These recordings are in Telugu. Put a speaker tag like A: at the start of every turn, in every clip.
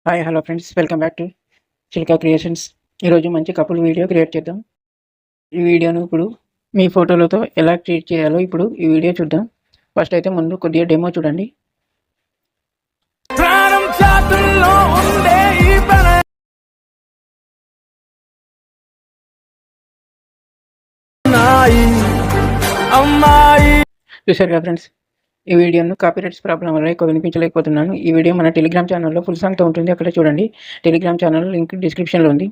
A: Hi hello friends, welcome back to Chilka creations. ఈరోజు మంచి కపుల్ వీడియో క్రియేట్ చేద్దాం. ఈ వీడియోను ఇప్పుడు మీ ఫోటోలతో ఎలా క్రియేట్ చేయాలో ఇప్పుడు ఈ వీడియో చూద్దాం. ఫస్ట్ అయితే ముందు కొద్దిగా డెమో చూడండి. చూశారు కదా ఫ్రెండ్స్, ఈ వీడియోను కాపీరైట్స్ ప్రాబ్లం వల్ల ఎక్కువ వినిపించలేకపోతున్నాను. ఈ వీడియో మన టెలిగ్రామ్ ఛానల్లో ఫుల్ సాంగ్తో ఉంటుంది, అక్కడ చూడండి. టెలిగ్రామ్ ఛానల్ లింక్ డిస్క్రిప్షన్లో ఉంది.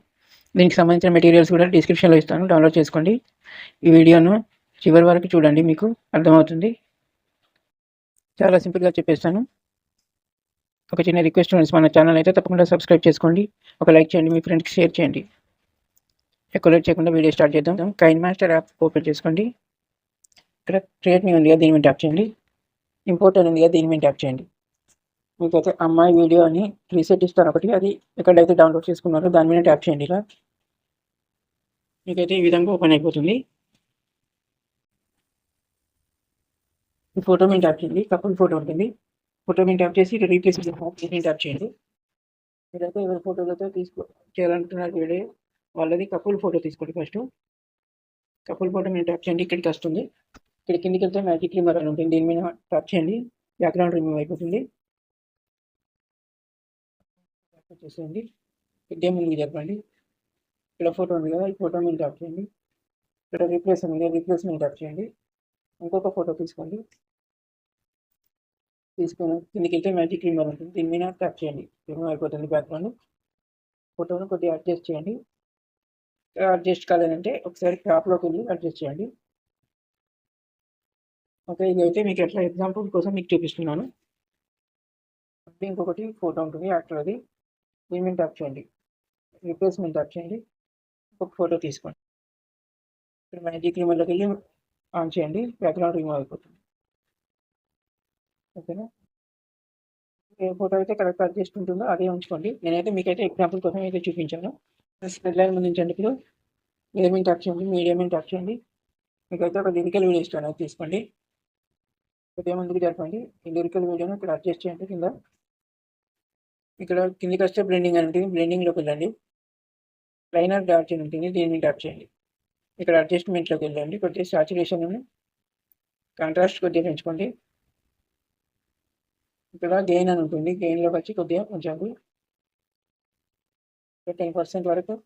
A: దీనికి సంబంధించిన మెటీరియల్స్ కూడా డిస్క్రిప్షన్లో ఇస్తాను, డౌన్లోడ్ చేసుకోండి. ఈ వీడియోను చివరి వరకు చూడండి, మీకు అర్థమవుతుంది. చాలా సింపుల్గా చెప్పేస్తాను. ఒక చిన్న రిక్వెస్ట్ ఫ్రెండ్స్, మన ఛానల్ అయితే తప్పకుండా సబ్స్క్రైబ్ చేసుకోండి, ఒక లైక్ చేయండి, మీ ఫ్రెండ్స్కి షేర్ చేయండి. ఎక్కువ లేట్ చేయకుండా వీడియో స్టార్ట్ చేద్దాం. కైన్ మాస్టర్ యాప్ ఓపెన్ చేసుకోండి. ఇక్కడ క్రియేట్ మీ ఉంది కదా, దీని మీద ట్యాప్ చేయండి. ఇంపోర్ట్ అని ఉంది కదా, దీని మీద ట్యాప్ చేయండి. మీకైతే అమ్మాయి వీడియో అని రీసెట్ ఇస్తాను ఒకటి, అది ఎక్కడైతే డౌన్లోడ్ చేసుకున్నారో దాని మీద ట్యాప్ చేయండి. ఇలా మీకైతే ఈ విధంగా ఓపెన్ అయిపోతుంది. ఈ ఫోటో మీద ట్యాప్ చేయండి, కపుల్ ఫోటో ఉంటుంది. ఫోటో మీద ట్యాప్ చేసి రీప్లేస్ దీన్ని ట్యాప్ చేయండి. మీరైతే ఎవరి ఫోటోలతో చేయాలనుకుంటున్నారు వీడియో, వాళ్ళది కపుల్ ఫోటో తీసుకోండి. ఫస్ట్ కపుల్ ఫోటో మీద ట్యాప్ చేయండి, ఇక్కడికి వస్తుంది. ఇక్కడ కిందికి వెళ్తే మ్యాజిక్ రిమూవర్ అని ఉంటుంది, దీని మీద ట్యాప్ చేయండి. బ్యాక్గ్రౌండ్ రిమూవ్ అయిపోతుంది. చేసేయండి, ఇదే ముందుకు జరపండి. ఇక్కడ ఫోటో ఉంది కదా, ఈ ఫోటో మీద ట్యాప్ చేయండి. ఇక్కడ రీప్లేస్ ఉంది, రీప్లేస్ మీద ట్యాప్ చేయండి. ఇంకొక ఫోటో తీసుకోండి. తీసుకుని కిందికి వెళ్తే మ్యాజిక్ రిమూవర్ ఉంటుంది, దీని మీద ట్యాప్ చేయండి. రిమూవ్ అయిపోతుంది బ్యాక్గ్రౌండ్. ఫోటోను కొద్దిగా అడ్జస్ట్ చేయండి. అడ్జస్ట్ కాలేదంటే ఒకసారి క్రాప్లోకి వెళ్ళి అడ్జస్ట్ చేయండి. ఓకే, ఇది అయితే మీకు ఎట్లా ఎగ్జాంపుల్ కోసం మీకు చూపిస్తున్నాను. ఇంకొకటి ఫోటో ఉంటుంది యాక్చువల్ది, దీని మీద ట్యాప్ చేయండి. రీప్లేస్మెంట్ ట్యాప్ చేయండి, ఒక ఫోటో తీసుకోండి. ఇక్కడ మ్యాజిక్ రిమూవర్లోకి వెళ్ళి ఆన్ చేయండి, బ్యాక్గ్రౌండ్ రిమూవ్ అయిపోతుంది. ఓకేనా, ఏ ఫోటో అయితే కరెక్ట్ అడ్జస్ట్ ఉంటుందో అదే ఉంచుకోండి. నేనైతే మీకైతే ఎగ్జాంపుల్ కోసం అయితే చూపించాను. రెడ్ లైన్ ముందుంచండి. ఇప్పుడు లేయర్ మీద ట్యాప్ చేయండి, మీడియం మీద ట్యాప్ చేయండి. మీకైతే ఒక లిరికల్ వీడియో ఇస్తాను, అది తీసుకోండి. కొద్దిగా ముందుకు జరపండి. ఈ లిరికల్ వీడియోను ఇక్కడ అడ్జస్ట్ చేయండి. కింద ఇక్కడ కిందికి వస్తే బ్లెండింగ్ అని ఉంటుంది, బ్లెండింగ్లోకి వెళ్ళండి. లైనర్ డాట్ అని ఉంటుంది, దీన్ని ట్యాప్ చేయండి. ఇక్కడ అడ్జస్ట్మెంట్లోకి వెళ్ళండి. కొద్దిగా సాచురేషన్ కాంట్రాస్ట్ కొద్దిగా పెంచుకోండి. ఇక్కడ గెయిన్ అని ఉంటుంది, గెయిన్లోకి వచ్చి కొద్దిగా ఉంచండి. 10% వరకు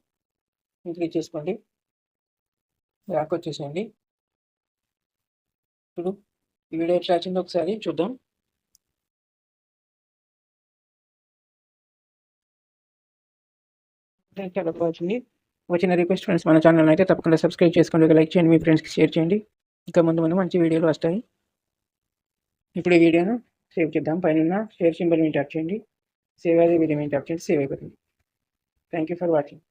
A: ఇంక్రీజ్ చేసుకోండి. బ్యాక్ వచ్చేసేయండి. ఇప్పుడు ఈ వీడియో ఎట్లా వచ్చిందో ఒకసారి చూద్దాం. చాలా వచ్చింది. వచ్చిన రిక్వెస్ట్ ఫ్రెండ్స్, మన ఛానల్ అయితే తప్పకుండా సబ్స్క్రైబ్ చేసుకోండి, ఒక లైక్ చేయండి, మీ ఫ్రెండ్స్కి షేర్ చేయండి. ఇంకా ముందు మంచి వీడియోలు వస్తాయి. ఇప్పుడు ఈ వీడియోను సేవ్ చేద్దాం. పైన షేర్ సింబల్ మీద ట్యాప్ చేయండి, సేవ్ అదే వీడియో మీద ట్యాప్ చేయండి, సేవ్ అయిపోతుంది. Thank you for watching.